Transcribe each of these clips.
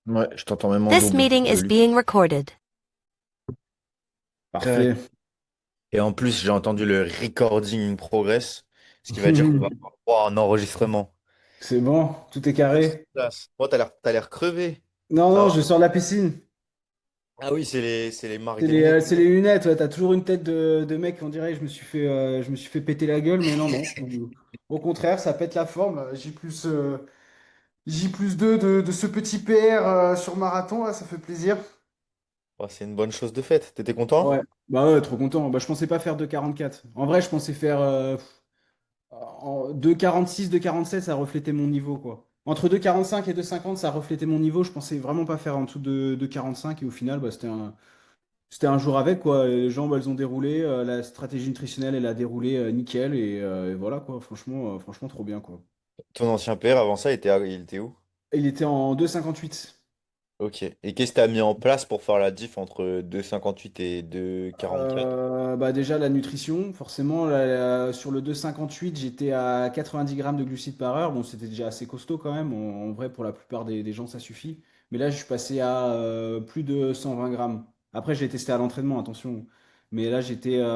Ouais, je t'entends même en This double meeting de is lui. being recorded. Tac. Parfait. Et en plus, j'ai entendu le recording in progress, ce qui va dire qu'on va avoir un enregistrement. C'est bon, tout est carré. Classe. Oh, t'as l'air crevé. Non, Ça non, va? je sors de la piscine. Ah oui, c'est les marques des lunettes. C'est les lunettes, ouais, t'as toujours une tête de mec, on dirait, je me suis fait péter la gueule, mais non, non. Au contraire, ça pète la forme. J+2 de ce petit PR sur marathon, là, ça fait plaisir. Oh, c'est une bonne chose de faite. T'étais Ouais, content? bah ouais, trop content. Bah, je pensais pas faire 2,44. En vrai, je pensais faire 2,46, 2,47, ça reflétait mon niveau, quoi. Entre 2,45 et 2,50, ça reflétait mon niveau. Je pensais vraiment pas faire en dessous de 45 et au final, bah, c'était un jour avec, quoi. Les jambes, elles ont déroulé. La stratégie nutritionnelle, elle a déroulé nickel et voilà, quoi. Franchement, trop bien, quoi. Ton ancien père, avant ça, il était où? Il était en 2,58. Ok. Et qu'est-ce que t'as mis en place pour faire la diff entre 2,58 et 2,44? Bah déjà, la nutrition, forcément, sur le 2,58, j'étais à 90 grammes de glucides par heure. Bon, c'était déjà assez costaud quand même. En vrai, pour la plupart des gens, ça suffit. Mais là, je suis passé à plus de 120 grammes. Après, j'ai testé à l'entraînement, attention. Mais là,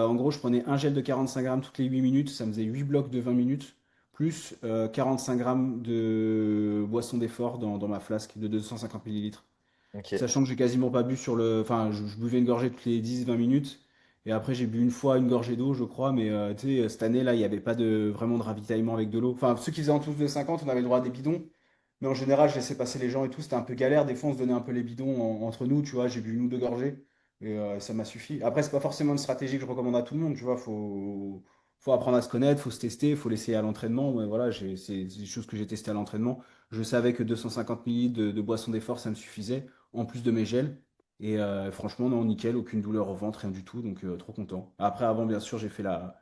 en gros, je prenais un gel de 45 grammes toutes les 8 minutes. Ça me faisait 8 blocs de 20 minutes, plus 45 grammes de boisson d'effort dans ma flasque de 250 millilitres. Ok. Sachant que j'ai quasiment pas bu sur le. Enfin, je buvais une gorgée toutes les 10-20 minutes. Et après, j'ai bu une fois une gorgée d'eau, je crois. Mais tu sais, cette année-là, il n'y avait pas vraiment de ravitaillement avec de l'eau. Enfin, ceux qui faisaient en dessous de 50, on avait le droit à des bidons. Mais en général, je laissais passer les gens et tout. C'était un peu galère. Des fois, on se donnait un peu les bidons entre nous. Tu vois, j'ai bu une ou deux gorgées. Et ça m'a suffi. Après, c'est pas forcément une stratégie que je recommande à tout le monde. Tu vois, faut apprendre à se connaître, faut se tester, faut l'essayer à l'entraînement. Mais voilà, c'est des choses que j'ai testées à l'entraînement. Je savais que 250 millilitres de boisson d'effort, ça me suffisait en plus de mes gels. Et franchement, non, nickel, aucune douleur au ventre, rien du tout, donc trop content. Après, avant, bien sûr, j'ai fait la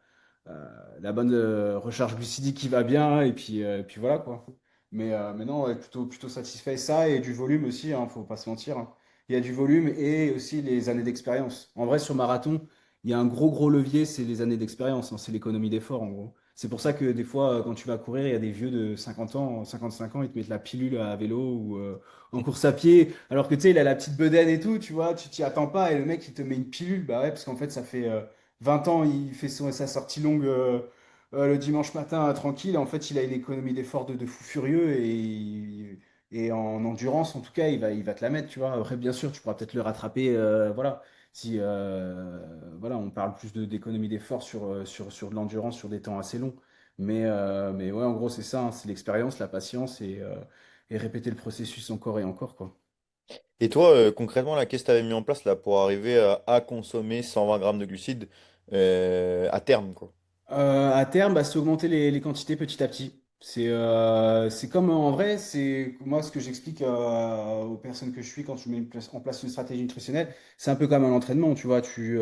bonne recharge glucidique qui va bien, et puis voilà quoi. Mais non, ouais, plutôt satisfait. Ça et du volume aussi, hein, faut pas se mentir, hein. Il y a du volume et aussi les années d'expérience. En vrai, sur marathon, il y a un gros levier, c'est les années d'expérience, hein, c'est l'économie d'effort en gros. C'est pour ça que des fois, quand tu vas courir, il y a des vieux de 50 ans, 55 ans, ils te mettent la pilule à vélo ou en course à pied, alors que tu sais, il a la petite bedaine et tout, tu vois, tu t'y attends pas, et le mec, il te met une pilule, bah ouais, parce qu'en fait, ça fait 20 ans, il fait sa sortie longue le dimanche matin tranquille, et en fait, il a une économie d'effort de fou furieux, et en endurance, en tout cas, il va te la mettre, tu vois. Après, bien sûr, tu pourras peut-être le rattraper, voilà. Si voilà, on parle plus d'économie d'effort sur de l'endurance, sur des temps assez longs. Mais ouais, en gros, c'est ça, hein, c'est l'expérience, la patience et répéter le processus encore et encore, quoi. Et toi, concrètement, là, qu'est-ce que tu avais mis en place là, pour arriver à consommer 120 grammes de glucides à terme, quoi? À terme, bah, c'est augmenter les quantités petit à petit. C'est comme en vrai, c'est moi ce que j'explique aux personnes que je suis quand je mets en place une stratégie nutritionnelle, c'est un peu comme un entraînement, tu vois. Tu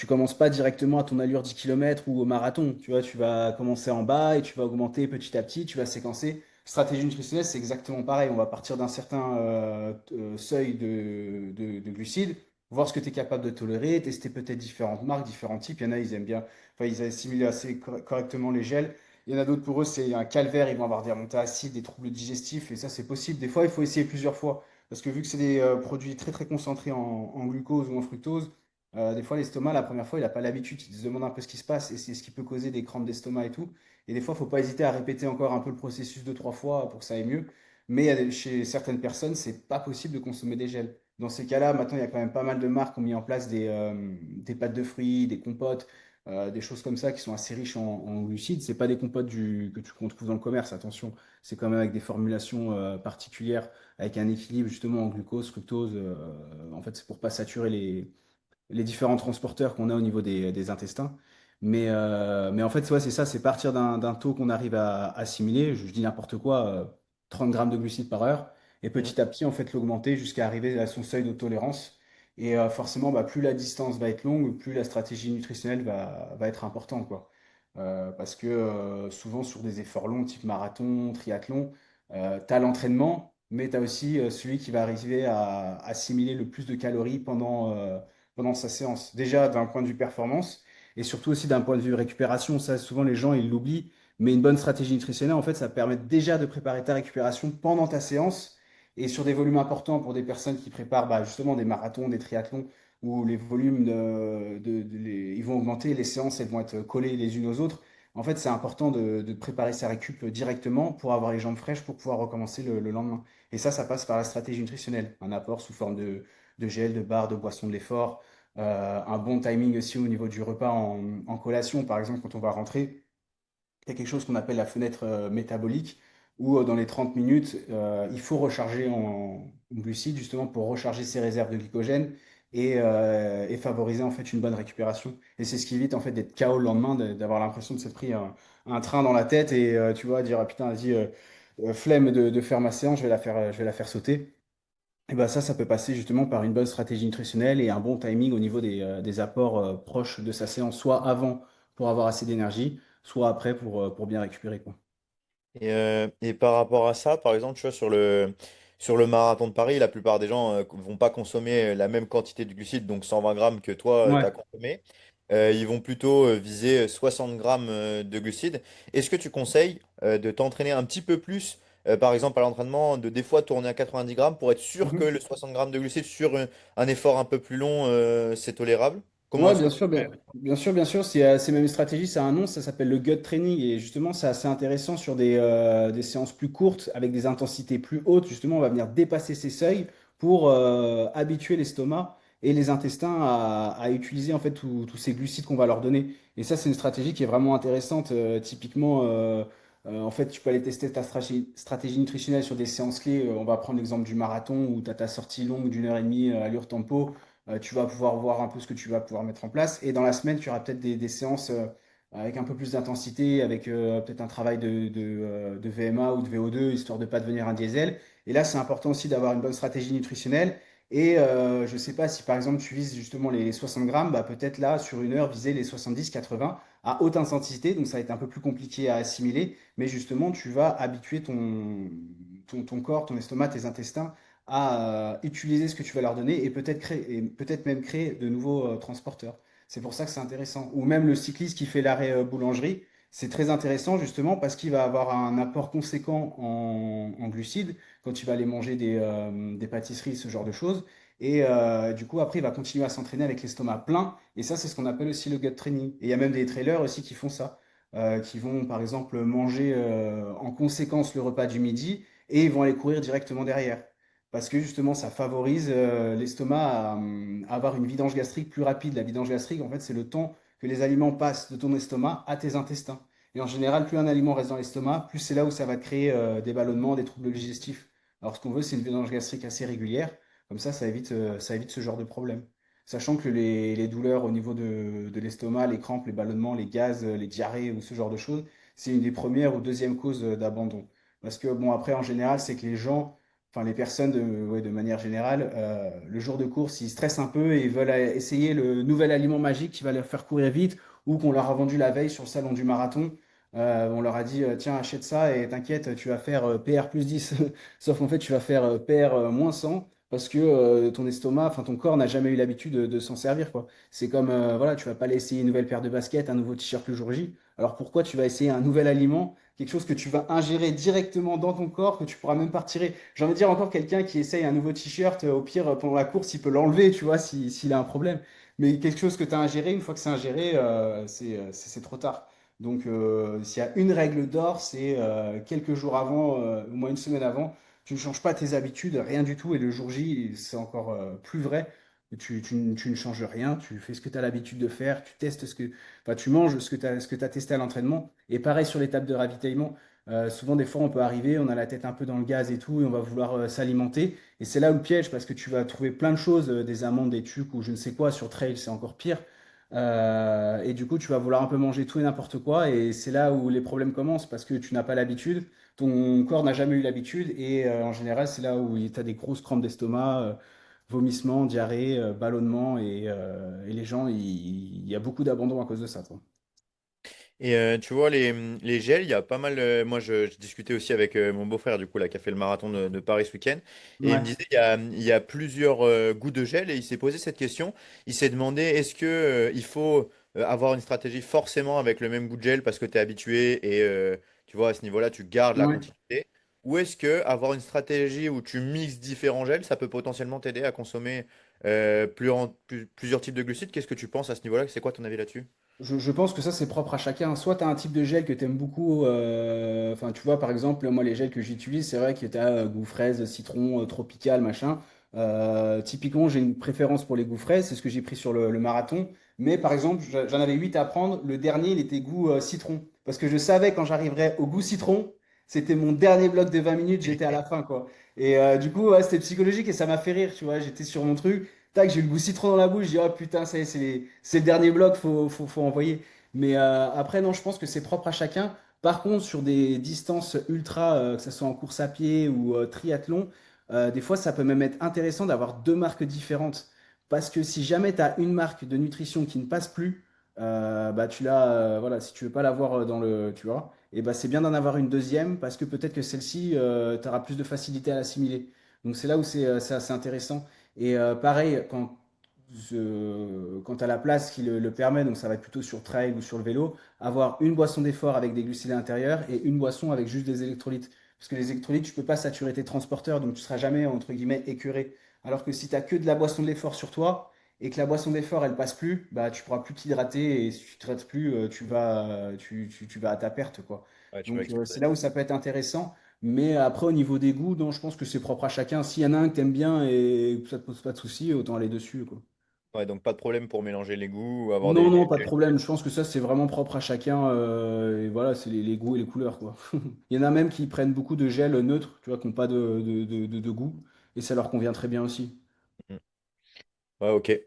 commences pas directement à ton allure 10 km ou au marathon, tu vois. Tu vas commencer en bas et tu vas augmenter petit à petit, tu vas séquencer. Stratégie nutritionnelle, c'est exactement pareil. On va partir d'un certain seuil de glucides, voir ce que tu es capable de tolérer, tester peut-être différentes marques, différents types. Il y en a, ils aiment bien. Enfin, ils assimilent assez correctement les gels. Il y en a d'autres pour eux, c'est un calvaire, ils vont avoir des remontées acides, des troubles digestifs, et ça, c'est possible. Des fois, il faut essayer plusieurs fois. Parce que vu que c'est des produits très très concentrés en glucose ou en fructose, des fois, l'estomac, la première fois, il n'a pas l'habitude. Il se demande un peu ce qui se passe et c'est ce qui peut causer des crampes d'estomac et tout. Et des fois, il ne faut pas hésiter à répéter encore un peu le processus 2-3 fois pour que ça aille mieux. Mais chez certaines personnes, c'est pas possible de consommer des gels. Dans ces cas-là, maintenant, il y a quand même pas mal de marques qui ont mis en place des pâtes de fruits, des compotes, des choses comme ça qui sont assez riches en glucides. C'est pas des compotes qu'on trouve dans le commerce, attention. C'est quand même avec des formulations particulières, avec un équilibre justement en glucose, fructose. En fait, c'est pour pas saturer les différents transporteurs qu'on a au niveau des intestins. Mais en fait, ouais, c'est ça, c'est partir d'un taux qu'on arrive à assimiler, je dis n'importe quoi, 30 grammes de glucides par heure, et Mhm. petit à petit, en fait, l'augmenter jusqu'à arriver à son seuil de tolérance. Et forcément, bah, plus la distance va être longue, plus la stratégie nutritionnelle va être importante, quoi. Parce que souvent, sur des efforts longs, type marathon, triathlon, tu as l'entraînement, mais tu as aussi celui qui va arriver à assimiler le plus de calories pendant sa séance. Déjà d'un point de vue performance et surtout aussi d'un point de vue récupération. Ça, souvent les gens, ils l'oublient. Mais une bonne stratégie nutritionnelle, en fait, ça permet déjà de préparer ta récupération pendant ta séance Et sur des volumes importants pour des personnes qui préparent bah, justement des marathons, des triathlons, où les volumes ils vont augmenter, les séances elles vont être collées les unes aux autres. En fait, c'est important de préparer sa récup directement pour avoir les jambes fraîches pour pouvoir recommencer le lendemain. Et ça passe par la stratégie nutritionnelle, un apport sous forme de gel, de barres, de boissons de l'effort, un bon timing aussi au niveau du repas en collation, par exemple, quand on va rentrer. Il y a quelque chose qu'on appelle la fenêtre métabolique, où dans les 30 minutes, il faut recharger en glucides, justement pour recharger ses réserves de glycogène et favoriser en fait une bonne récupération. Et c'est ce qui évite en fait d'être KO le lendemain, d'avoir l'impression de s'être pris un train dans la tête et tu vois, dire ah, putain, vas-y, flemme de faire ma séance, je vais la faire sauter. Et ben ça peut passer justement par une bonne stratégie nutritionnelle et un bon timing au niveau des apports proches de sa séance, soit avant pour avoir assez d'énergie, soit après pour bien récupérer, quoi. Et par rapport à ça, par exemple, tu vois, sur le marathon de Paris, la plupart des gens vont pas consommer la même quantité de glucides, donc 120 grammes que toi, tu Ouais. as consommé. Ils vont plutôt viser 60 grammes de glucides. Est-ce que tu conseilles de t'entraîner un petit peu plus, par exemple à l'entraînement, de des fois tourner à 90 grammes pour être sûr que Mhm. le 60 grammes de glucides sur un effort un peu plus long, c'est tolérable? Comment Ouais, est-ce que tu fais? bien sûr, c'est même une stratégie, ça a un nom, ça s'appelle le gut training et justement c'est assez intéressant sur des séances plus courtes avec des intensités plus hautes, justement on va venir dépasser ces seuils pour habituer l'estomac et les intestins à utiliser en fait tous ces glucides qu'on va leur donner. Et ça c'est une stratégie qui est vraiment intéressante, typiquement en fait tu peux aller tester ta stratégie nutritionnelle sur des séances clés. On va prendre l'exemple du marathon où tu as ta sortie longue d'une heure et demie allure tempo. Tu vas pouvoir voir un peu ce que tu vas pouvoir mettre en place. Et dans la semaine, tu auras peut-être des séances avec un peu plus d'intensité, avec peut-être un travail de VMA ou de VO2, histoire de ne pas devenir un diesel. Et là, c'est important aussi d'avoir une bonne stratégie nutritionnelle. Et je ne sais pas si par exemple tu vises justement les 60 grammes, bah, peut-être là, sur une heure, viser les 70-80 à haute intensité. Donc ça va être un peu plus compliqué à assimiler. Mais justement, tu vas habituer ton corps, ton estomac, tes intestins à utiliser ce que tu vas leur donner et peut-être même créer de nouveaux transporteurs. C'est pour ça que c'est intéressant. Ou même le cycliste qui fait l'arrêt boulangerie, c'est très intéressant justement parce qu'il va avoir un apport conséquent en glucides quand il va aller manger des pâtisseries, ce genre de choses. Et du coup, après, il va continuer à s'entraîner avec l'estomac plein. Et ça, c'est ce qu'on appelle aussi le gut training. Et il y a même des trailers aussi qui font ça, qui vont par exemple manger en conséquence le repas du midi et ils vont aller courir directement derrière parce que justement, ça favorise l'estomac à avoir une vidange gastrique plus rapide. La vidange gastrique, en fait, c'est le temps que les aliments passent de ton estomac à tes intestins. Et en général, plus un aliment reste dans l'estomac, plus c'est là où ça va te créer des ballonnements, des troubles digestifs. Alors, ce qu'on veut, c'est une vidange gastrique assez régulière. Comme ça évite ce genre de problème. Sachant que les douleurs au niveau de l'estomac, les crampes, les ballonnements, les gaz, les diarrhées ou ce genre de choses, c'est une des premières ou deuxièmes causes d'abandon. Parce que, bon, après, en général, c'est que les gens enfin les personnes ouais, de manière générale, le jour de course, ils stressent un peu et ils veulent essayer le nouvel aliment magique qui va leur faire courir vite ou qu'on leur a vendu la veille sur le salon du marathon. On leur a dit, tiens, achète ça et t'inquiète, tu vas faire PR plus 10. Sauf qu'en fait, tu vas faire PR moins 100 parce que ton estomac, enfin ton corps n'a jamais eu l'habitude de s'en servir, quoi. C'est comme, voilà, tu vas pas aller essayer une nouvelle paire de baskets, un nouveau t-shirt le jour J. Alors pourquoi tu vas essayer un nouvel aliment, quelque chose que tu vas ingérer directement dans ton corps, que tu pourras même pas retirer. J'ai envie de dire encore quelqu'un qui essaye un nouveau t-shirt, au pire, pendant la course, il peut l'enlever, tu vois, s'il a un problème. Mais quelque chose que tu as ingéré, une fois que c'est ingéré, c'est trop tard. Donc, s'il y a une règle d'or, c'est quelques jours avant, au moins une semaine avant, tu ne changes pas tes habitudes, rien du tout. Et le jour J, c'est encore plus vrai. Tu ne changes rien, tu fais ce que tu as l'habitude de faire, tu testes enfin, tu manges ce que tu as testé à l'entraînement. Et pareil sur l'étape de ravitaillement. Souvent, des fois, on peut arriver, on a la tête un peu dans le gaz et tout, et on va vouloir s'alimenter. Et c'est là où le piège, parce que tu vas trouver plein de choses, des amandes, des tucs ou je ne sais quoi. Sur trail, c'est encore pire. Et du coup, tu vas vouloir un peu manger tout et n'importe quoi. Et c'est là où les problèmes commencent, parce que tu n'as pas l'habitude. Ton corps n'a jamais eu l'habitude. Et en général, c'est là où tu as des grosses crampes d'estomac, vomissements, diarrhée, ballonnements. Et les gens, il y a beaucoup d'abandon à cause de ça, toi. Et tu vois, les gels, il y a pas mal. Moi, je discutais aussi avec mon beau-frère, du coup, là, qui a fait le marathon de Paris ce week-end. Et il me Ouais. disait, il y a plusieurs goûts de gel. Et il s'est posé cette question. Il s'est demandé, est-ce que, il faut avoir une stratégie forcément avec le même goût de gel parce que tu es habitué et tu vois, à ce niveau-là, tu gardes la Ouais. continuité. Ou est-ce que avoir une stratégie où tu mixes différents gels, ça peut potentiellement t'aider à consommer plusieurs types de glucides? Qu'est-ce que tu penses à ce niveau-là? C'est quoi ton avis là-dessus? Je pense que ça, c'est propre à chacun. Soit tu as un type de gel que tu aimes beaucoup. Enfin, tu vois, par exemple, moi, les gels que j'utilise, c'est vrai que tu as goût fraise, citron, tropical, machin. Typiquement, j'ai une préférence pour les goûts fraises. C'est ce que j'ai pris sur le marathon. Mais par exemple, j'en avais 8 à prendre. Le dernier, il était goût citron. Parce que je savais quand j'arriverais au goût citron, c'était mon dernier bloc de 20 minutes, j'étais à la fin, quoi. Et du coup, ouais, c'était psychologique et ça m'a fait rire, tu vois. J'étais sur mon truc. Tac, j'ai eu le goût citron dans la bouche. Je dis, oh putain, ça y est, c'est le dernier bloc, faut envoyer. Mais après, non, je pense que c'est propre à chacun. Par contre, sur des distances ultra, que ce soit en course à pied ou triathlon, des fois, ça peut même être intéressant d'avoir deux marques différentes. Parce que si jamais tu as une marque de nutrition qui ne passe plus, bah tu l'as, voilà, si tu veux pas l'avoir dans le, tu vois, et bah c'est bien d'en avoir une deuxième parce que peut-être que celle-ci, tu auras plus de facilité à l'assimiler. Donc c'est là où c'est assez intéressant. Et pareil, quand tu as la place qui le permet, donc ça va être plutôt sur trail ou sur le vélo, avoir une boisson d'effort avec des glucides à l'intérieur et une boisson avec juste des électrolytes. Parce que les électrolytes, tu peux pas saturer tes transporteurs, donc tu seras jamais, entre guillemets, écœuré. Alors que si tu as que de la boisson de l'effort sur toi et que la boisson d'effort, elle passe plus, bah, tu pourras plus t'hydrater et si tu t'hydrates plus, tu vas à ta perte, quoi. Ouais, tu vas Donc exploser. c'est là où ça peut être intéressant. Mais après, au niveau des goûts, non, je pense que c'est propre à chacun. S'il y en a un que tu aimes bien et que ça te pose pas de soucis, autant aller dessus, quoi. Ouais, donc pas de problème pour mélanger les goûts ou avoir Non, des... non, pas de problème. Je pense que ça, c'est vraiment propre à chacun. Et voilà, c'est les goûts et les couleurs, quoi. Il y en a même qui prennent beaucoup de gel neutre, tu vois, qui n'ont pas de goût. Et ça leur convient très bien aussi. Mm. Ouais, ok.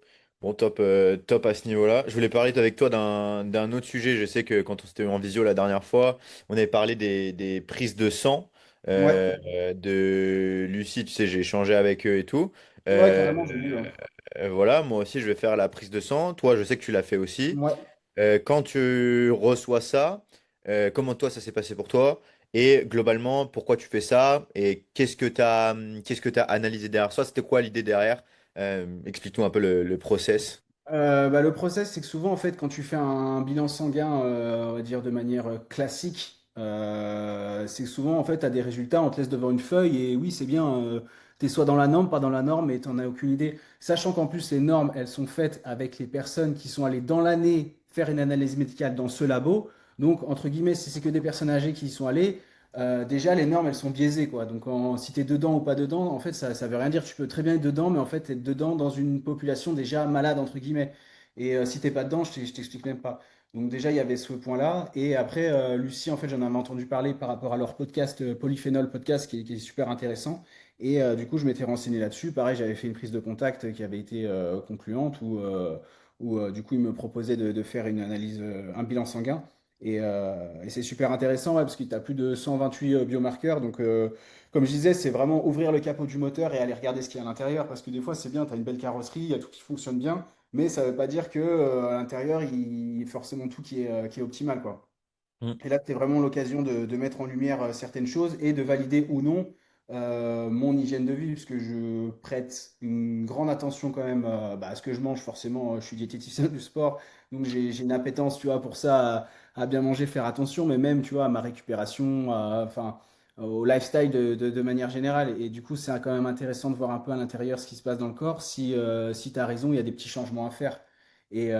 Bon, top, top à ce niveau-là. Je voulais parler avec toi d'un autre sujet. Je sais que quand on s'était en visio la dernière fois, on avait parlé des prises de sang Ouais, de Lucie. Tu sais, j'ai échangé avec eux et tout. ouais, Euh, carrément, j'ai vu. Ouais. voilà, moi aussi, je vais faire la prise de sang. Toi, je sais que tu l'as fait aussi. Ouais. Quand tu reçois ça, comment toi, ça s'est passé pour toi? Et globalement, pourquoi tu fais ça? Et qu'est-ce que tu analysé derrière ça? C'était quoi l'idée derrière? Explique-nous un peu le process. Bah, le process, c'est que souvent, en fait, quand tu fais un bilan sanguin, on va dire de manière classique, c'est que souvent, en fait, tu as des résultats, on te laisse devant une feuille, et oui, c'est bien, tu es soit dans la norme, pas dans la norme, mais tu n'en as aucune idée. Sachant qu'en plus, les normes, elles sont faites avec les personnes qui sont allées dans l'année faire une analyse médicale dans ce labo. Donc, entre guillemets, si c'est que des personnes âgées qui y sont allées, déjà, les normes, elles sont biaisées, quoi. Donc, si tu es dedans ou pas dedans, en fait, ça veut rien dire. Tu peux très bien être dedans, mais en fait, être dedans dans une population déjà malade, entre guillemets. Et si t'es pas dedans, je t'explique même pas. Donc, déjà, il y avait ce point-là. Et après, Lucie, en fait, j'en avais entendu parler par rapport à leur podcast, Polyphénol Podcast, qui est super intéressant. Et du coup, je m'étais renseigné là-dessus. Pareil, j'avais fait une prise de contact qui avait été concluante, où du coup, ils me proposaient de faire une analyse, un bilan sanguin. Et c'est super intéressant ouais, parce que tu as plus de 128 biomarqueurs. Donc, comme je disais, c'est vraiment ouvrir le capot du moteur et aller regarder ce qu'il y a à l'intérieur. Parce que des fois, c'est bien, tu as une belle carrosserie, il y a tout qui fonctionne bien. Mais ça ne veut pas dire que à l'intérieur, il y a forcément tout qui est optimal, quoi. Mm. Et là, c'est vraiment l'occasion de mettre en lumière certaines choses et de valider ou non mon hygiène de vie, puisque je prête une grande attention quand même bah, à ce que je mange. Forcément, je suis diététicien du sport, donc j'ai une appétence, tu vois, pour ça, à bien manger, faire attention, mais même, tu vois, à ma récupération, enfin, au lifestyle de manière générale. Et du coup, c'est quand même intéressant de voir un peu à l'intérieur ce qui se passe dans le corps. Si tu as raison, il y a des petits changements à faire. Et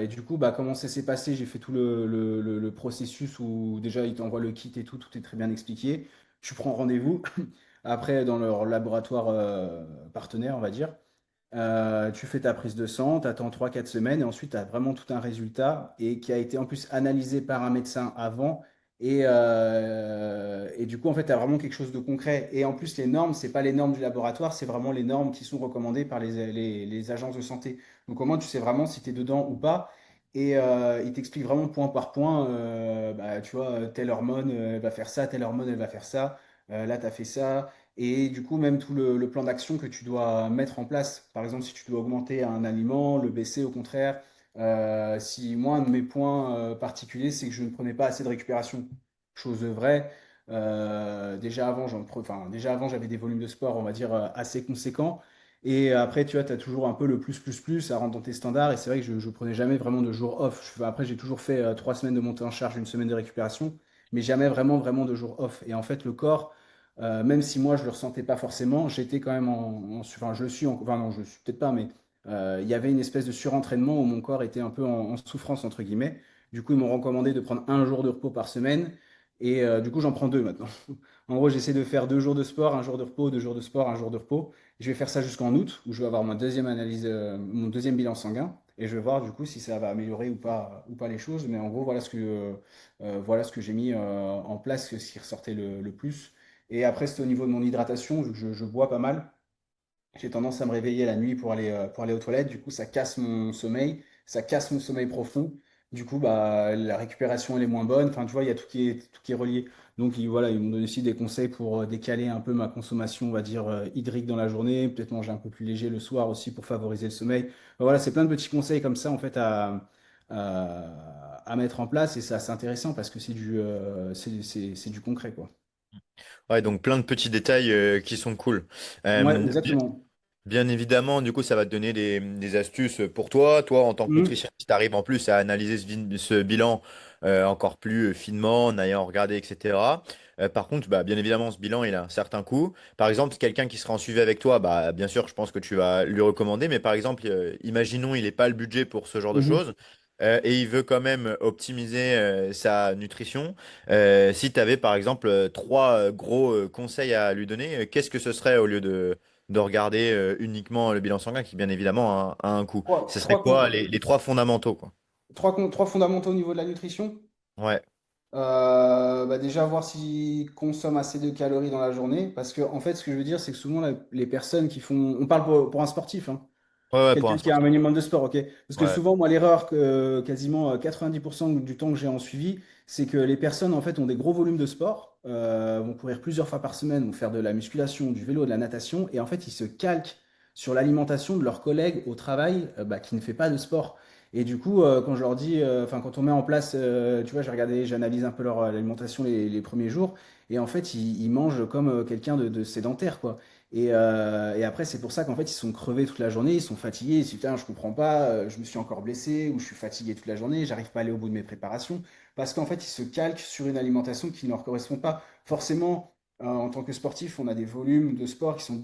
du coup, bah, comment ça s'est passé? J'ai fait tout le processus où déjà ils t'envoient le kit et tout est très bien expliqué. Tu prends rendez-vous après dans leur laboratoire partenaire, on va dire. Tu fais ta prise de sang, tu attends 3 4 semaines et ensuite tu as vraiment tout un résultat et qui a été en plus analysé par un médecin avant. Et du coup, en fait, tu as vraiment quelque chose de concret. Et en plus, les normes, c'est pas les normes du laboratoire, c'est vraiment les normes qui sont recommandées par les agences de santé. Donc, au moins, tu sais vraiment si tu es dedans ou pas. Et il t'explique vraiment point par point, bah, tu vois, telle hormone, elle va faire ça, telle hormone, elle va faire ça. Là, tu as fait ça. Et du coup, même tout le plan d'action que tu dois mettre en place. Par exemple, si tu dois augmenter un aliment, le baisser au contraire. Si moi, un de mes points particuliers, c'est que je ne prenais pas assez de récupération. Chose vraie. Déjà avant, enfin, déjà avant, j'avais des volumes de sport, on va dire, assez conséquents. Et après, tu vois, tu as toujours un peu le plus, ça rentre dans tes standards. Et c'est vrai que je ne prenais jamais vraiment de jour off. Après, j'ai toujours fait 3 semaines de montée en charge, une semaine de récupération, mais jamais vraiment, vraiment de jour off. Et en fait, le corps, même si moi je le ressentais pas forcément, j'étais quand même enfin je le suis, enfin non, je le suis peut-être pas, mais il y avait une espèce de surentraînement où mon corps était un peu en souffrance entre guillemets. Du coup, ils m'ont recommandé de prendre un jour de repos par semaine, et du coup, j'en prends deux maintenant. En gros, j'essaie de faire 2 jours de sport, un jour de repos, 2 jours de sport, un jour de repos. Je vais faire ça jusqu'en août, où je vais avoir ma deuxième analyse, mon deuxième bilan sanguin, et je vais voir du coup si ça va améliorer ou pas les choses. Mais en gros, voilà ce que j'ai mis en place, ce qui ressortait le plus. Et après, c'était au niveau de mon hydratation, vu que je bois pas mal. J'ai tendance à me réveiller la nuit pour aller aux toilettes. Du coup, ça casse mon sommeil, ça casse mon sommeil profond. Du coup, bah, la récupération, elle est moins bonne. Enfin, tu vois, il y a tout qui est relié. Donc, voilà, ils m'ont donné aussi des conseils pour décaler un peu ma consommation, on va dire, hydrique dans la journée. Peut-être manger un peu plus léger le soir aussi pour favoriser le sommeil. Enfin, voilà, c'est plein de petits conseils comme ça, en fait, à mettre en place. Et c'est assez intéressant parce que c'est du concret, quoi. Ouais, donc plein de petits détails qui sont cool. Ouais, Euh, exactement. Bien évidemment, du coup, ça va te donner des astuces pour toi. Toi, en tant que Mhm. nutritionniste, tu arrives en plus à analyser ce bilan encore plus finement, en ayant regardé, etc. Par contre, bah, bien évidemment, ce bilan, il a un certain coût. Par exemple, quelqu'un qui sera en suivi avec toi, bah, bien sûr, je pense que tu vas lui recommander. Mais par exemple, imaginons, il n'est pas le budget pour ce genre de Mhm. choses. Et il veut quand même optimiser sa nutrition. Si tu avais par exemple trois gros conseils à lui donner, qu'est-ce que ce serait au lieu de regarder uniquement le bilan sanguin qui, bien évidemment, a un coût. Trois, Ce serait trois, quoi les trois fondamentaux, quoi? trois fondamentaux au niveau de la nutrition. Ouais, Bah déjà, voir s'ils consomment assez de calories dans la journée. Parce que, en fait, ce que je veux dire, c'est que souvent, les personnes qui font. On parle pour un sportif, hein. ouais, ouais, pour Quelqu'un un qui a un sportif. minimum de sport, ok? Parce que Ouais. souvent, moi, l'erreur que quasiment 90% du temps que j'ai en suivi, c'est que les personnes, en fait, ont des gros volumes de sport, vont courir plusieurs fois par semaine, vont faire de la musculation, du vélo, de la natation, et en fait, ils se calquent sur l'alimentation de leurs collègues au travail bah, qui ne fait pas de sport. Et du coup, quand je leur dis, enfin, quand on met en place, tu vois, j'ai regardé, j'analyse un peu leur alimentation les premiers jours, et en fait, ils mangent comme quelqu'un de sédentaire, quoi. Et après, c'est pour ça qu'en fait, ils sont crevés toute la journée, ils sont fatigués, ils se disent, putain, je comprends pas, je me suis encore blessé, ou je suis fatigué toute la journée, j'arrive pas à aller au bout de mes préparations, parce qu'en fait, ils se calquent sur une alimentation qui ne leur correspond pas. Forcément, en tant que sportif, on a des volumes de sport qui sont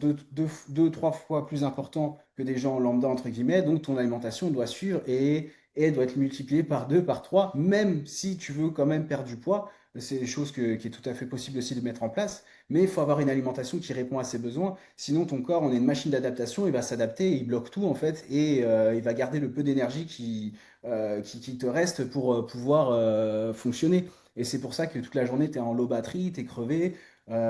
trois fois plus importants que des gens lambda, entre guillemets, donc ton alimentation doit suivre et doit être multipliée par deux, par trois, même si tu veux quand même perdre du poids. C'est des choses qui est tout à fait possible aussi de mettre en place. Mais il faut avoir une alimentation qui répond à ses besoins. Sinon, ton corps, on est une machine d'adaptation, il va s'adapter, il bloque tout en fait, et il va garder le peu d'énergie qui te reste pour pouvoir fonctionner. Et c'est pour ça que toute la journée, tu es en low batterie, tu es crevé.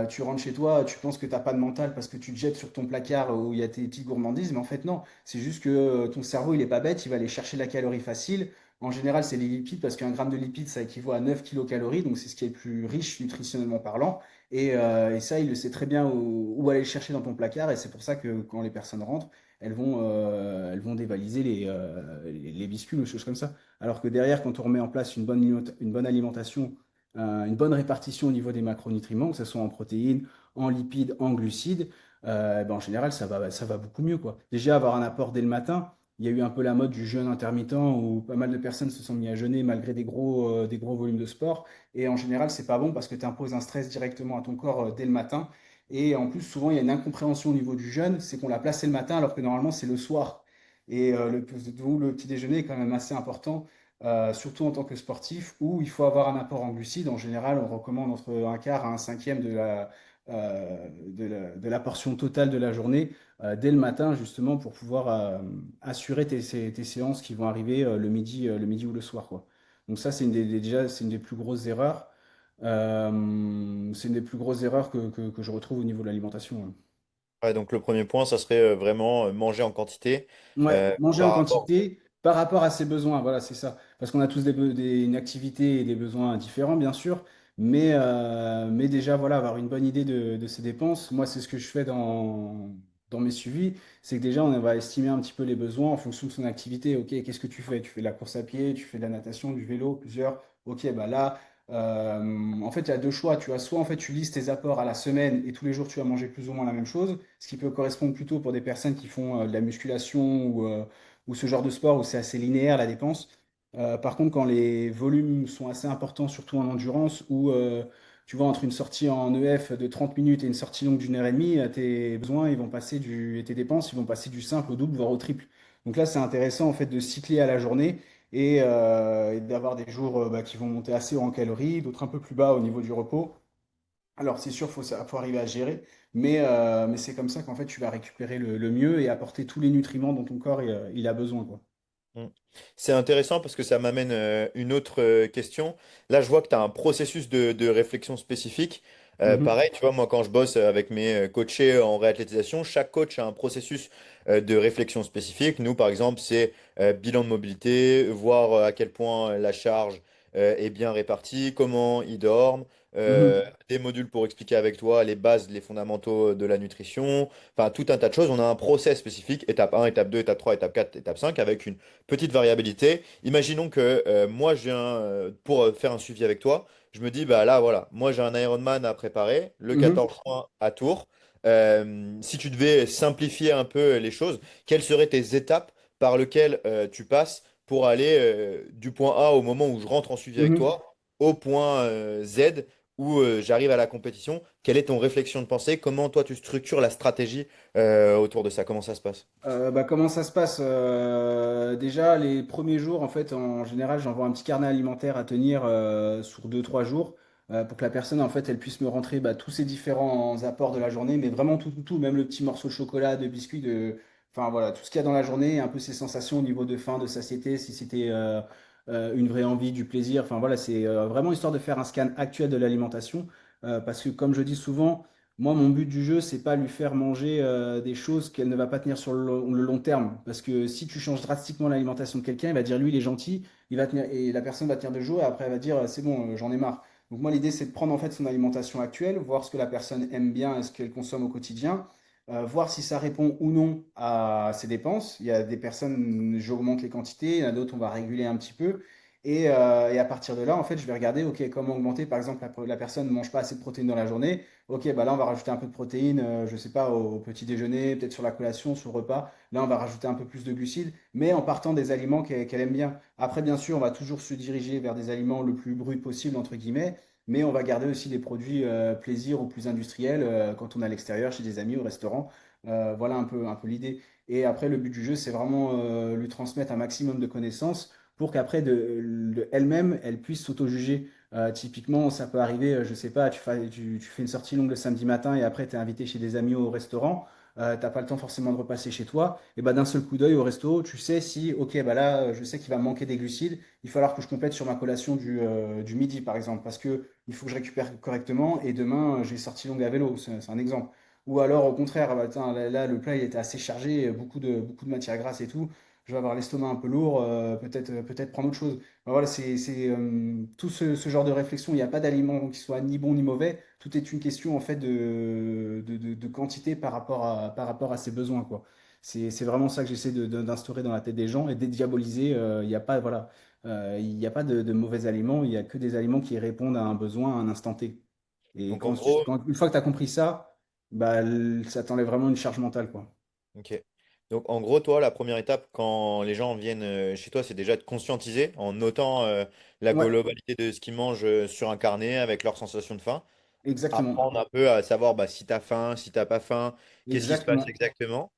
Tu rentres chez toi, tu penses que tu n'as pas de mental parce que tu te jettes sur ton placard où il y a tes petites gourmandises, mais en fait, non. C'est juste que ton cerveau, il n'est pas bête, il va aller chercher la calorie facile. En général, c'est les lipides parce qu'un gramme de lipides, ça équivaut à 9 kilocalories, donc c'est ce qui est le plus riche nutritionnellement parlant. Et ça, il le sait très bien où aller le chercher dans ton placard. Et c'est pour ça que quand les personnes rentrent, elles vont dévaliser les biscuits ou des choses comme ça. Alors que derrière, quand on remet en place une bonne alimentation, une bonne répartition au niveau des macronutriments, que ce soit en protéines, en lipides, en glucides, ben en général, ça va beaucoup mieux, quoi. Déjà, avoir un apport dès le matin. Il y a eu un peu la mode du jeûne intermittent où pas mal de personnes se sont mis à jeûner malgré des gros volumes de sport. Et en général, c'est pas bon parce que tu imposes un stress directement à ton corps dès le matin. Et en plus, souvent, il y a une incompréhension au niveau du jeûne, c'est qu'on l'a placé le matin alors que normalement, c'est le soir. Et d'où le petit déjeuner est quand même assez important, surtout en tant que sportif, où il faut avoir un apport en glucides. En général, on recommande entre un quart à un cinquième de la portion totale de la journée dès le matin, justement, pour pouvoir assurer tes séances qui vont arriver le midi ou le soir, quoi. Donc ça, déjà, c'est une des plus grosses erreurs. C'est une des plus grosses erreurs que je retrouve au niveau de l'alimentation, hein. Ouais, donc le premier point, ça serait vraiment manger en quantité Ouais, manger en par rapport. quantité par rapport à ses besoins, voilà, c'est ça. Parce qu'on a tous une activité et des besoins différents, bien sûr, mais déjà, voilà, avoir une bonne idée de ses dépenses. Moi, c'est ce que je fais dans mes suivis, c'est que déjà, on va estimer un petit peu les besoins en fonction de son activité. Ok, qu'est-ce que tu fais? Tu fais de la course à pied, tu fais de la natation, du vélo, plusieurs. Ok, bah là, en fait, il y a deux choix. Tu as soit, en fait, tu lises tes apports à la semaine et tous les jours, tu vas manger plus ou moins la même chose, ce qui peut correspondre plutôt pour des personnes qui font de la musculation ou ce genre de sport où c'est assez linéaire la dépense. Par contre, quand les volumes sont assez importants, surtout en endurance, où tu vois, entre une sortie en EF de 30 minutes et une sortie longue d'une heure et demie, tes besoins, ils vont passer et tes dépenses, ils vont passer du simple au double, voire au triple. Donc là, c'est intéressant en fait de cycler à la journée et d'avoir des jours bah, qui vont monter assez haut en calories, d'autres un peu plus bas au niveau du repos. Alors, c'est sûr, faut arriver à gérer, mais c'est comme ça qu'en fait, tu vas récupérer le mieux et apporter tous les nutriments dont ton corps il a besoin, quoi. Mm. C'est intéressant parce que ça m'amène une autre question. Là, je vois que tu as un processus de réflexion spécifique. Mhm, Pareil, tu vois, moi, quand je bosse avec mes coachés en réathlétisation, chaque coach a un processus de réflexion spécifique. Nous, par exemple, c'est bilan de mobilité, voir à quel point la charge est bien répartie, comment ils dorment, mhm, des modules pour expliquer avec toi les bases, les fondamentaux de la nutrition, enfin, tout un tas de choses. On a un process spécifique, étape 1, étape 2, étape 3, étape 4, étape 5, avec une petite variabilité. Imaginons que moi, je viens pour faire un suivi avec toi. Je me dis, bah là, voilà, moi j'ai un Ironman à préparer le mhm, 14 juin à Tours. Si tu devais simplifier un peu les choses, quelles seraient tes étapes par lesquelles tu passes pour aller du point A au moment où je rentre en suivi avec mhm. toi, au point Z où j'arrive à la compétition? Quelle est ton réflexion de pensée? Comment toi tu structures la stratégie autour de ça? Comment ça se passe? Bah, comment ça se passe? Déjà, les premiers jours, en fait, en général, j'envoie un petit carnet alimentaire à tenir sur 2 3 jours pour que la personne, en fait, elle puisse me rentrer bah, tous ses différents apports de la journée, mais vraiment tout, tout, tout, même le petit morceau de chocolat, de biscuit, enfin voilà, tout ce qu'il y a dans la journée, un peu ses sensations au niveau de faim, de satiété, si c'était une vraie envie, du plaisir. Enfin voilà, c'est vraiment histoire de faire un scan actuel de l'alimentation parce que, comme je dis souvent, moi, mon but du jeu, c'est pas lui faire manger des choses qu'elle ne va pas tenir sur le long terme. Parce que si tu changes drastiquement l'alimentation de quelqu'un, il va dire lui, il est gentil, il va tenir, et la personne va tenir 2 jours, et après elle va dire c'est bon, j'en ai marre. Donc moi, l'idée, c'est de prendre en fait son alimentation actuelle, voir ce que la personne aime bien et ce qu'elle consomme au quotidien, voir si ça répond ou non à ses dépenses. Il y a des personnes, j'augmente les quantités, il y en a d'autres, on va réguler un petit peu. Et à partir de là, en fait, je vais regarder, OK, comment augmenter. Par exemple, la personne ne mange pas assez de protéines dans la journée. Ok, bah là, on va rajouter un peu de protéines, je sais pas, au petit déjeuner, peut-être sur la collation, sur le repas. Là, on va rajouter un peu plus de glucides, mais en partant des aliments qu'elle aime bien. Après, bien sûr, on va toujours se diriger vers des aliments le plus brut possible, entre guillemets, mais on va garder aussi des produits plaisir ou plus industriels quand on est à l'extérieur, chez des amis, au restaurant. Voilà un peu l'idée. Et après, le but du jeu, c'est vraiment lui transmettre un maximum de connaissances pour qu'après, elle-même, elle puisse s'auto-juger. Typiquement, ça peut arriver, je sais pas, tu fais une sortie longue le samedi matin et après tu es invité chez des amis au restaurant, t'as pas le temps forcément de repasser chez toi, et bah d'un seul coup d'œil au resto, tu sais si, ok, bah là, je sais qu'il va me manquer des glucides, il va falloir que je complète sur ma collation du midi par exemple, parce que il faut que je récupère correctement et demain j'ai sortie longue à vélo, c'est un exemple. Ou alors au contraire, ah bah, tiens, là, le plat il était assez chargé, beaucoup de matières grasses et tout, je vais avoir l'estomac un peu lourd, peut-être prendre autre chose. Ben voilà, c'est tout ce genre de réflexion. Il n'y a pas d'aliment qui soit ni bon ni mauvais. Tout est une question en fait de quantité par rapport à ses besoins, quoi. C'est vraiment ça que j'essaie d'instaurer dans la tête des gens et de dédiaboliser. Il n'y a pas, voilà, il n'y a pas de mauvais aliments. Il n'y a que des aliments qui répondent à un besoin à un instant T. Et Donc en gros, une fois que tu as compris ça, bah, ça t'enlève vraiment une charge mentale, quoi. ok. Donc en gros, toi, la première étape quand les gens viennent chez toi, c'est déjà de conscientiser en notant la Ouais, globalité de ce qu'ils mangent sur un carnet avec leur sensation de faim. exactement. Apprendre un peu à savoir bah, si tu as faim, si t'as pas faim, qu'est-ce qui se passe Exactement. exactement,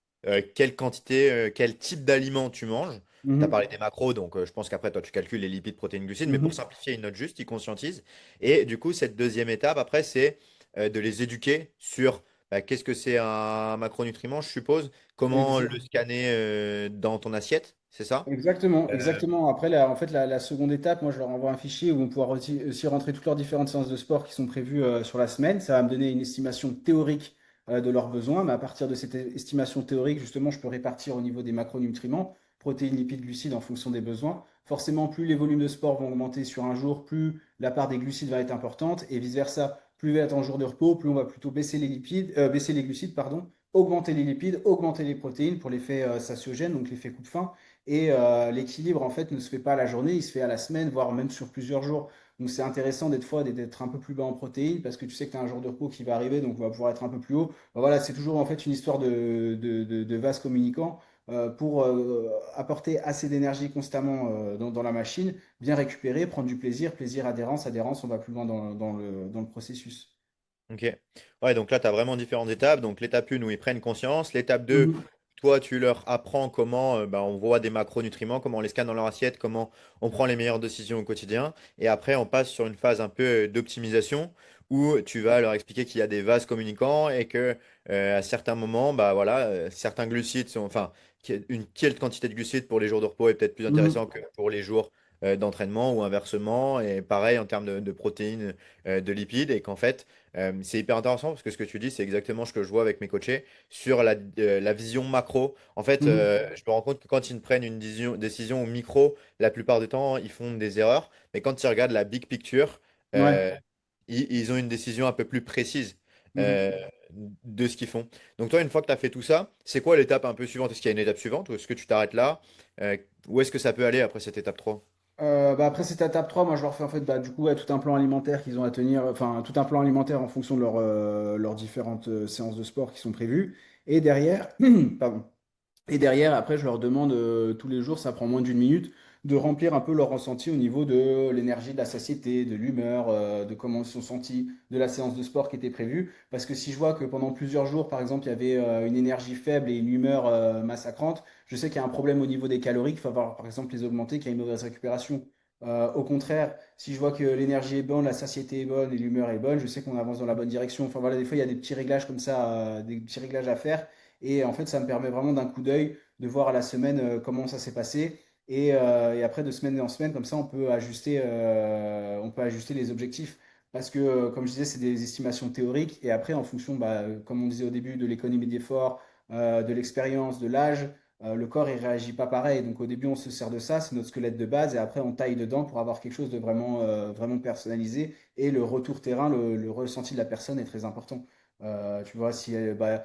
quelle quantité, quel type d'aliment tu manges. Tu as Mhm. parlé des macros, donc je pense qu'après, toi, tu calcules les lipides, protéines, glucides, mais pour Mhm. simplifier, ils notent juste, ils conscientisent. Et du coup, cette deuxième étape, après, c'est de les éduquer sur bah, qu'est-ce que c'est un macronutriment, je suppose, comment le scanner dans ton assiette, c'est ça? Exactement, Euh, exactement. Après, en fait, la seconde étape, moi, je leur envoie un fichier où on pourra aussi rentrer toutes leurs différentes séances de sport qui sont prévues sur la semaine. Ça va me donner une estimation théorique de leurs besoins, mais à partir de cette estimation théorique, justement, je peux répartir au niveau des macronutriments, protéines, lipides, glucides en fonction des besoins. Forcément, plus les volumes de sport vont augmenter sur un jour, plus la part des glucides va être importante, et vice-versa. Plus va être en jour de repos, plus on va plutôt baisser les glucides, pardon, augmenter les lipides, augmenter les protéines pour l'effet satiogène, donc l'effet coupe-faim. Et l'équilibre, en fait, ne se fait pas à la journée, il se fait à la semaine, voire même sur plusieurs jours. Donc c'est intéressant des fois d'être un peu plus bas en protéines parce que tu sais que tu as un jour de repos qui va arriver, donc on va pouvoir être un peu plus haut. Ben voilà, c'est toujours en fait une histoire de vase communicant. pour apporter assez d'énergie constamment dans la machine, bien récupérer, prendre du plaisir, plaisir, adhérence, adhérence, on va plus loin dans le processus. Ok. Ouais, donc là, tu as vraiment différentes étapes. Donc l'étape 1 où ils prennent conscience. L'étape 2, Mhm. toi, tu leur apprends comment bah, on voit des macronutriments, comment on les scanne dans leur assiette, comment on prend les meilleures décisions au quotidien. Et après, on passe sur une phase un peu d'optimisation où tu vas leur expliquer qu'il y a des vases communicants et que à certains moments, bah, voilà, certains glucides sont, enfin, une quelle quantité de glucides pour les jours de repos est peut-être plus Mhm. intéressant que pour les jours d'entraînement ou inversement. Et pareil en termes de protéines, de lipides. Et qu'en fait, c'est hyper intéressant parce que ce que tu dis, c'est exactement ce que je vois avec mes coachés sur la vision macro. En fait, Mhm. je me rends compte que quand ils prennent une décision au micro, la plupart du temps, ils font des erreurs. Mais quand ils regardent la big picture, Ouais. euh, ils ont une décision un peu plus précise Mhm. euh, de ce qu'ils font. Donc toi, une fois que tu as fait tout ça, c'est quoi l'étape un peu suivante? Est-ce qu'il y a une étape suivante ou est-ce que tu t'arrêtes là? Où est-ce que ça peut aller après cette étape 3? Bah après cette étape 3, moi je leur fais en fait bah, du coup ouais, tout un plan alimentaire qu'ils ont à tenir, enfin tout un plan alimentaire en fonction de leurs différentes séances de sport qui sont prévues. Et derrière, pardon. Et derrière, après, je leur demande tous les jours, ça prend moins d'une minute, de remplir un peu leur ressenti au niveau de l'énergie, de la satiété, de l'humeur, de comment ils se sont sentis, de la séance de sport qui était prévue. Parce que si je vois que pendant plusieurs jours, par exemple, il y avait une énergie faible et une humeur massacrante, je sais qu'il y a un problème au niveau des calories, qu'il faut avoir, par exemple, les augmenter, qu'il y a une mauvaise récupération. Au contraire, si je vois que l'énergie est bonne, la satiété est bonne et l'humeur est bonne, je sais qu'on avance dans la bonne direction. Enfin voilà, des fois, il y a des petits réglages comme ça, des petits réglages à faire. Et en fait, ça me permet vraiment d'un coup d'œil de voir à la semaine comment ça s'est passé. Et après, de semaine en semaine, comme ça, on peut ajuster les objectifs. Parce que, comme je disais, c'est des estimations théoriques. Et après, en fonction, bah, comme on disait au début, de l'économie d'effort, de l'expérience, de l'âge, le corps, il réagit pas pareil. Donc au début, on se sert de ça, c'est notre squelette de base. Et après, on taille dedans pour avoir quelque chose de vraiment personnalisé. Et le retour terrain, le ressenti de la personne est très important. Tu vois, si bah,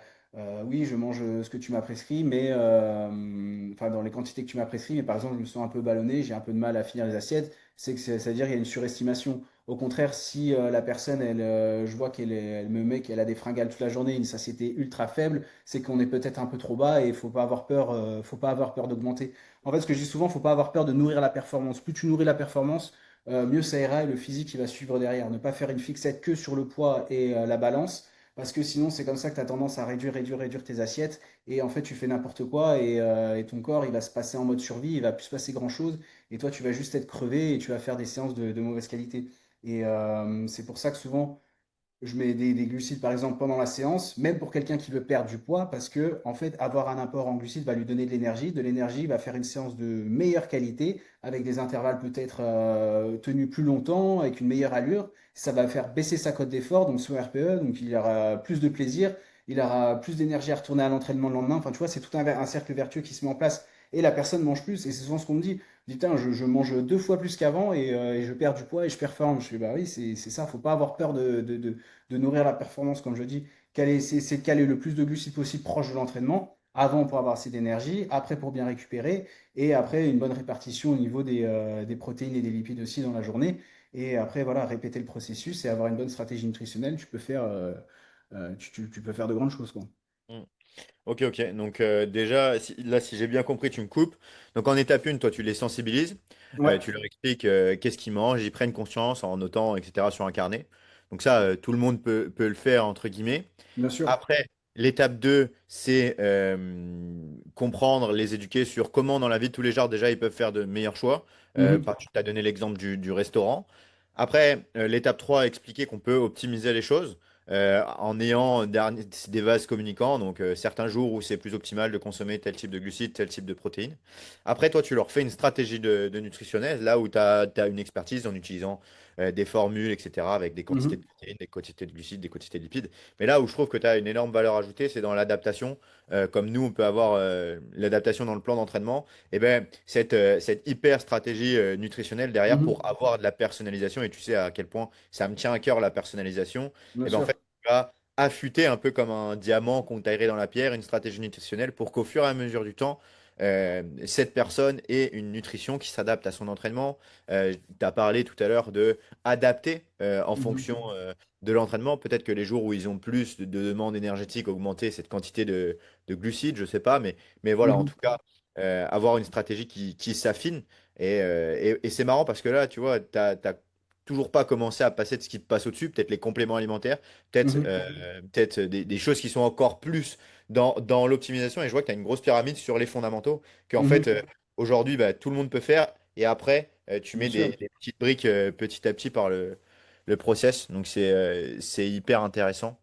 oui, je mange ce que tu m'as prescrit, mais enfin dans les quantités que tu m'as prescrit, mais par exemple, je me sens un peu ballonné, j'ai un peu de mal à finir les assiettes, c'est-à-dire qu'il y a une surestimation. Au contraire, si la personne, je vois elle me met qu'elle a des fringales toute la journée, une satiété ultra faible, c'est qu'on est peut-être un peu trop bas et il faut pas avoir peur d'augmenter. En fait, ce que je dis souvent, faut pas avoir peur de nourrir la performance. Plus tu nourris la performance, mieux ça ira et le physique il va suivre derrière. Ne pas faire une fixette que sur le poids et la balance parce que sinon, c'est comme ça que tu as tendance à réduire, réduire, réduire tes assiettes. Et en fait, tu fais n'importe quoi et ton corps, il va se passer en mode survie, il va plus se passer grand-chose. Et toi, tu vas juste être crevé et tu vas faire des séances de mauvaise qualité. Et c'est pour ça que souvent, je mets des glucides par exemple pendant la séance, même pour quelqu'un qui veut perdre du poids, parce que en fait, avoir un apport en glucides va lui donner de l'énergie. De l'énergie va faire une séance de meilleure qualité, avec des intervalles peut-être tenus plus longtemps, avec une meilleure allure. Ça va faire baisser sa cote d'effort, donc son RPE, donc il aura plus de plaisir, il aura plus d'énergie à retourner à l'entraînement le lendemain. Enfin, tu vois, c'est tout un cercle vertueux qui se met en place. Et la personne mange plus, et c'est souvent ce qu'on me dit. Je dis, putain, je mange 2 fois plus qu'avant et je perds du poids et je performe. Je fais, bah oui, c'est ça, faut pas avoir peur de nourrir la performance, comme je dis. C'est de caler le plus de glucides possible proche de l'entraînement, avant pour avoir assez d'énergie, après pour bien récupérer, et après une bonne répartition au niveau des protéines et des lipides aussi dans la journée. Et après, voilà, répéter le processus et avoir une bonne stratégie nutritionnelle, tu peux faire de grandes choses, quoi. Hmm. Ok, ok. Donc déjà, là, si j'ai bien compris, tu me coupes. Donc en étape 1, toi, tu les sensibilises. Ouais, Tu leur expliques qu'est-ce qu'ils mangent, ils prennent conscience en notant, etc., sur un carnet. Donc ça, tout le monde peut le faire, entre guillemets. bien sûr. Après, l'étape 2, c'est comprendre, les éduquer sur comment dans la vie de tous les jours, déjà, ils peuvent faire de meilleurs choix. Mhm. Tu as donné l'exemple du restaurant. Après, l'étape 3, expliquer qu'on peut optimiser les choses en ayant des vases communicants. Donc, certains jours où c'est plus optimal de consommer tel type de glucides, tel type de protéines. Après, toi, tu leur fais une stratégie de nutritionnelle, là où tu as une expertise en utilisant des formules, etc., avec des quantités de Mhm. protéines, des quantités de glucides, des quantités de lipides. Mais là où je trouve que tu as une énorme valeur ajoutée, c'est dans l'adaptation. Comme nous, on peut avoir l'adaptation dans le plan d'entraînement. Et ben, cette hyper stratégie nutritionnelle derrière Mhm. pour avoir de la personnalisation. Et tu sais à quel point ça me tient à cœur la personnalisation. Bien Et ben, en fait, sûr. tu vas affûter un peu comme un diamant qu'on taillerait dans la pierre, une stratégie nutritionnelle pour qu'au fur et à mesure du temps, cette personne ait une nutrition qui s'adapte à son entraînement. Tu as parlé tout à l'heure de adapter en Mhm. fonction de l'entraînement. Peut-être que les jours où ils ont plus de demandes énergétiques, augmenter cette quantité de glucides, je sais pas, mais voilà, en Mhm. tout cas, avoir une stratégie qui s'affine. Et c'est marrant parce que là, tu vois, t'as toujours pas commencé à passer de ce qui te passe au-dessus, peut-être les compléments alimentaires, peut-être Mhm. peut-être des choses qui sont encore plus dans l'optimisation. Et je vois que tu as une grosse pyramide sur les fondamentaux, qu'en fait, Mhm. aujourd'hui, bah, tout le monde peut faire. Et après, tu Bien mets sûr. des petites briques petit à petit par le process. Donc, c'est hyper intéressant.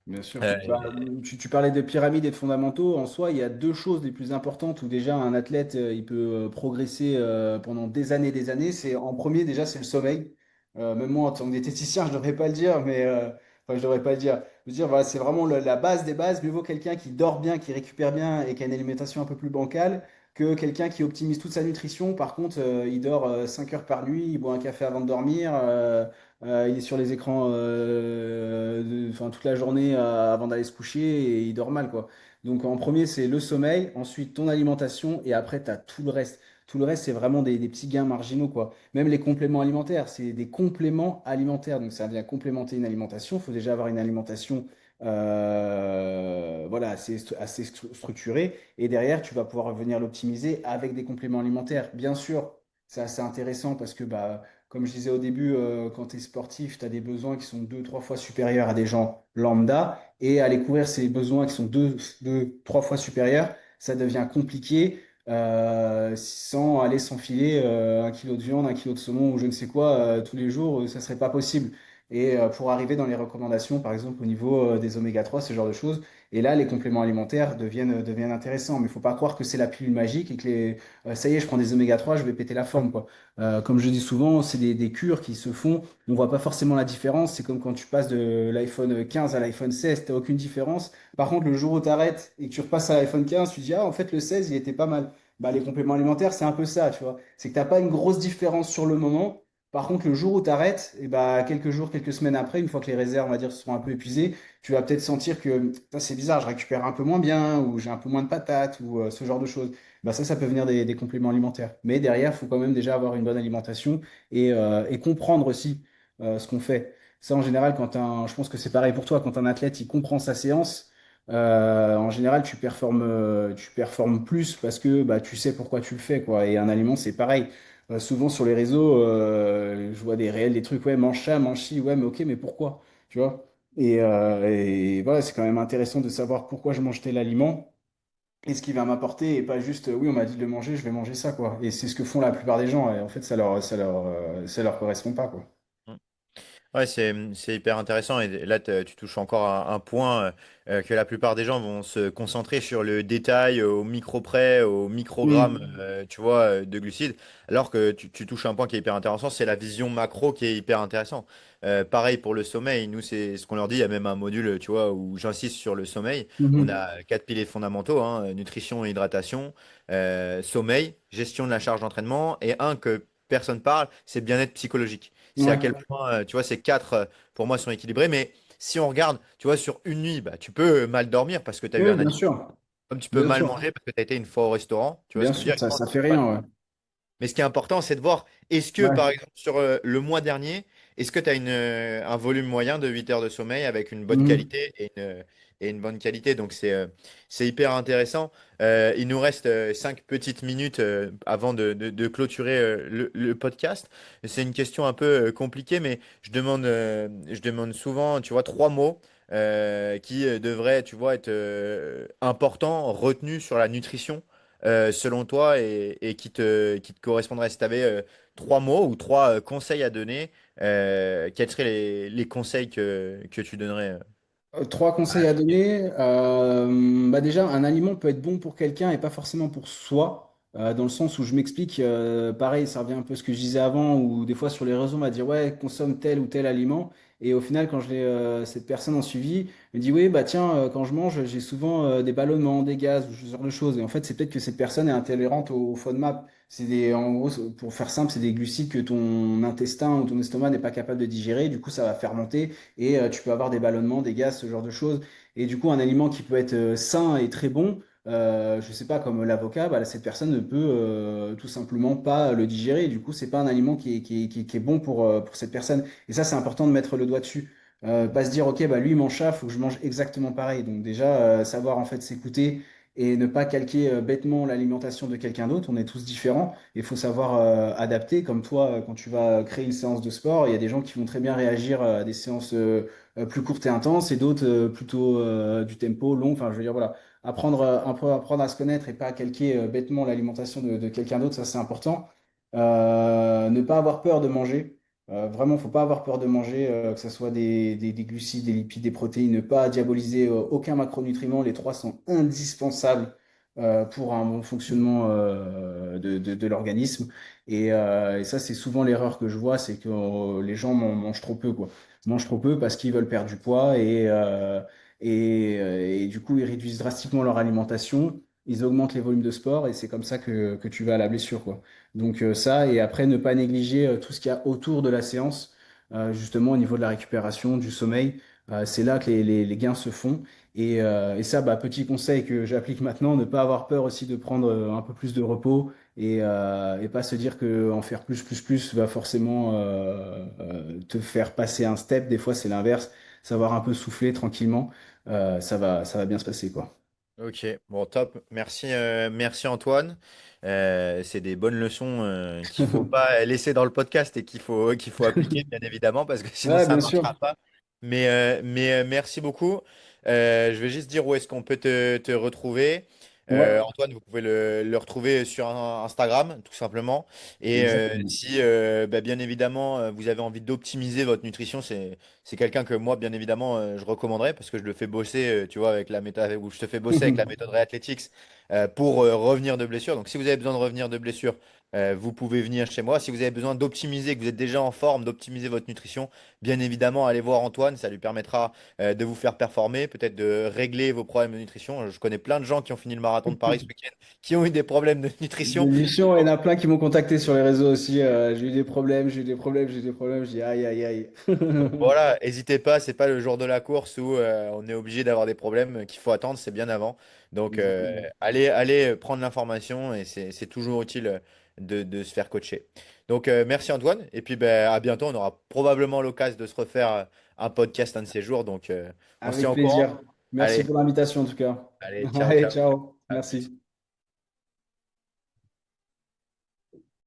Bien sûr. Euh, Bah, tu parlais de pyramide et de fondamentaux. En soi, il y a deux choses les plus importantes où déjà un athlète il peut progresser pendant des années. C'est en premier déjà c'est le sommeil. Même moi en tant que diététicien, je ne devrais pas le dire, mais enfin je devrais pas le dire. Je veux dire voilà, c'est vraiment la base des bases. Mieux vaut quelqu'un qui dort bien, qui récupère bien et qui a une alimentation un peu plus bancale que quelqu'un qui optimise toute sa nutrition. Par contre, il dort 5 heures par nuit, il boit un café avant de dormir. Il est sur les écrans enfin, toute la journée avant d'aller se coucher et il dort mal, quoi. Donc en premier, c'est le sommeil, ensuite ton alimentation et après, tu as tout le reste. Tout le reste, c'est vraiment des petits gains marginaux, quoi. Même les compléments alimentaires, c'est des compléments alimentaires. Donc ça vient complémenter une alimentation. Il faut déjà avoir une alimentation voilà, assez structurée. Et derrière, tu vas pouvoir venir l'optimiser avec des compléments alimentaires. Bien sûr, c'est assez intéressant parce que bah, comme je disais au début, quand tu es sportif, tu as des besoins qui sont deux, trois fois supérieurs à des gens lambda. Et aller couvrir ces besoins qui sont deux, trois fois supérieurs, ça devient compliqué sans aller s'enfiler un kilo de viande, un kilo de saumon ou je ne sais quoi tous les jours, ça serait pas possible. Et pour arriver dans les recommandations, par exemple au niveau des oméga 3 ce genre de choses, et là, les compléments alimentaires deviennent intéressants. Mais il faut pas croire que c'est la pilule magique et que ça y est, je prends des oméga 3 je vais péter la forme, quoi. Comme je dis souvent, c'est des cures qui se font. On voit pas forcément la différence. C'est comme quand tu passes de l'iPhone 15 à l'iPhone 16, tu n'as aucune différence. Par contre, le jour où tu arrêtes et que tu repasses à l'iPhone 15, tu dis, ah, en fait, le 16, il était pas mal. Bah, les compléments alimentaires, c'est un peu ça, tu vois. C'est que tu n'as pas une grosse différence sur le moment. Par contre, le jour où tu arrêtes, et bah, quelques jours, quelques semaines après, une fois que les réserves, on va dire, seront un peu épuisées, tu vas peut-être sentir que putain, c'est bizarre, je récupère un peu moins bien, ou j'ai un peu moins de patates, ou ce genre de choses. Bah ça peut venir des compléments alimentaires. Mais derrière, il faut quand même déjà avoir une bonne alimentation et comprendre aussi ce qu'on fait. Ça, en général, je pense que c'est pareil pour toi, quand un athlète il comprend sa séance, en général, tu performes plus parce que bah, tu sais pourquoi tu le fais, quoi. Et un aliment, c'est pareil. Souvent sur les réseaux, je vois des réels, des trucs, ouais, mange ça, mange ci, ouais, mais ok, mais pourquoi? Tu vois? Et voilà, c'est quand même intéressant de savoir pourquoi je mange tel aliment et ce qui va m'apporter et pas juste oui on m'a dit de le manger je vais manger ça quoi et c'est ce que font la plupart des gens et en fait ça leur correspond pas quoi. Ouais, c'est hyper intéressant. Et là, tu touches encore un point que la plupart des gens vont se concentrer sur le détail, au micro près, au microgramme, Mm. tu vois, de glucides. Alors que tu touches un point qui est hyper intéressant, c'est la vision macro qui est hyper intéressant. Pareil pour le sommeil. Nous, c'est ce qu'on leur dit. Il y a même un module, tu vois, où j'insiste sur le sommeil. On Mhm. a quatre piliers fondamentaux, hein, nutrition et hydratation, sommeil, gestion de la charge d'entraînement, et un que personne parle, c'est bien-être psychologique. C'est à quel Ouais. point, tu vois, ces quatre, pour moi, sont équilibrés. Mais si on regarde, tu vois, sur une nuit, bah, tu peux mal dormir parce que tu as eu Oui, un bien aliment. sûr, Comme tu peux bien mal sûr, manger parce que tu as été une fois au restaurant. Tu vois ce bien que je veux sûr, dire? ça fait rien, ouais. Mais ce qui est important, c'est de voir, est-ce que, Ouais. par exemple, sur le mois dernier, est-ce que tu as un volume moyen de 8 heures de sommeil avec une bonne Mhm. qualité et une bonne qualité. Donc, c'est hyper intéressant. Il nous reste 5 petites minutes avant de clôturer le podcast. C'est une question un peu compliquée, mais je demande souvent, tu vois, 3 mots qui devraient, tu vois, être importants, retenus sur la nutrition selon toi et qui te correspondrait. Si tu avais 3 mots ou 3 conseils à donner, quels seraient les conseils que tu donnerais? Trois À la conseils à donner. Bah déjà, un aliment peut être bon pour quelqu'un et pas forcément pour soi, dans le sens où je m'explique, pareil, ça revient un peu à ce que je disais avant, où des fois sur les réseaux, on va dire, ouais, consomme tel ou tel aliment. Et au final, quand cette personne en suivi me dit, oui, bah tiens, quand je mange, j'ai souvent des ballonnements, des gaz, ou ce genre de choses. Et en fait, c'est peut-être que cette personne est intolérante au FODMAP. En gros, pour faire simple, c'est des glucides que ton intestin ou ton estomac n'est pas capable de digérer. Du coup, ça va fermenter et tu peux avoir des ballonnements, des gaz, ce genre de choses. Et du coup, un aliment qui peut être sain et très bon je sais pas, comme l'avocat, bah, cette personne ne peut tout simplement pas le digérer. Du coup, c'est pas un aliment qui est bon pour cette personne. Et ça, c'est important de mettre le doigt dessus. Pas se dire, ok, bah, lui, il mange ça, faut que je mange exactement pareil. Donc déjà, savoir en fait s'écouter et ne pas calquer bêtement l'alimentation de quelqu'un d'autre. On est tous différents. Il faut savoir adapter. Comme toi, quand tu vas créer une séance de sport, il y a des gens qui vont très bien réagir à des séances plus courtes et intenses et d'autres plutôt du tempo long. Enfin, je veux dire, voilà, apprendre un peu apprendre à se connaître et pas à calquer bêtement l'alimentation de quelqu'un d'autre, ça c'est important. Ne pas avoir peur de manger. Vraiment, faut pas avoir peur de manger, que ce soit des glucides, des lipides, des protéines, ne pas diaboliser aucun macronutriment. Les trois sont indispensables pour un bon fonctionnement de l'organisme. Et ça, c'est souvent l'erreur que je vois, c'est que les gens mangent trop peu, quoi. Mangent trop peu parce qu'ils veulent perdre du poids et du coup, ils réduisent drastiquement leur alimentation, ils augmentent les volumes de sport et c'est comme ça que tu vas à la blessure, quoi. Donc ça, et après, ne pas négliger tout ce qu'il y a autour de la séance, justement au niveau de la récupération, du sommeil. C'est là que les gains se font. Et ça, bah, petit conseil que j'applique maintenant, ne pas avoir peur aussi de prendre un peu plus de repos et pas se dire que en faire plus va forcément te faire passer un step. Des fois, c'est l'inverse. Savoir un peu souffler tranquillement, ça va bien se passer, quoi. Ok, bon, top. Merci, merci Antoine. C'est des bonnes leçons qu'il faut pas laisser dans le podcast et qu'il faut appliquer, bien évidemment, parce que sinon Ouais, ça bien ne sûr. marchera pas. Mais merci beaucoup. Je vais juste dire où est-ce qu'on peut te retrouver. Ouais, Antoine, vous pouvez le retrouver sur Instagram, tout simplement. Et exactement. si, bien évidemment, vous avez envie d'optimiser votre nutrition, c'est quelqu'un que moi, bien évidemment, je recommanderais parce que je le fais bosser, tu vois, avec la méthode, ou je te fais bosser avec la méthode Reathletics pour revenir de blessure. Donc, si vous avez besoin de revenir de blessure, vous pouvez venir chez moi. Si vous avez besoin d'optimiser, que vous êtes déjà en forme, d'optimiser votre nutrition, bien évidemment, allez voir Antoine. Ça lui permettra de vous faire performer, peut-être de régler vos problèmes de nutrition. Je connais plein de gens qui ont fini le marathon de Paris ce week-end, qui ont eu des problèmes de nutrition. L'émission, il y en a plein qui m'ont contacté sur les réseaux aussi. J'ai eu des problèmes, j'ai eu des problèmes, j'ai eu des problèmes. Je dis aïe, aïe, aïe. Donc voilà, n'hésitez pas, c'est pas le jour de la course où on est obligé d'avoir des problèmes qu'il faut attendre, c'est bien avant. Donc Exactement. allez prendre l'information et c'est toujours utile de se faire coacher. Donc merci Antoine, et puis ben, à bientôt, on aura probablement l'occasion de se refaire un podcast un de ces jours, donc on se tient Avec au courant. plaisir. Merci Allez, pour l'invitation en tout cas. allez, ciao, Allez, ciao. ciao. À plus. Merci.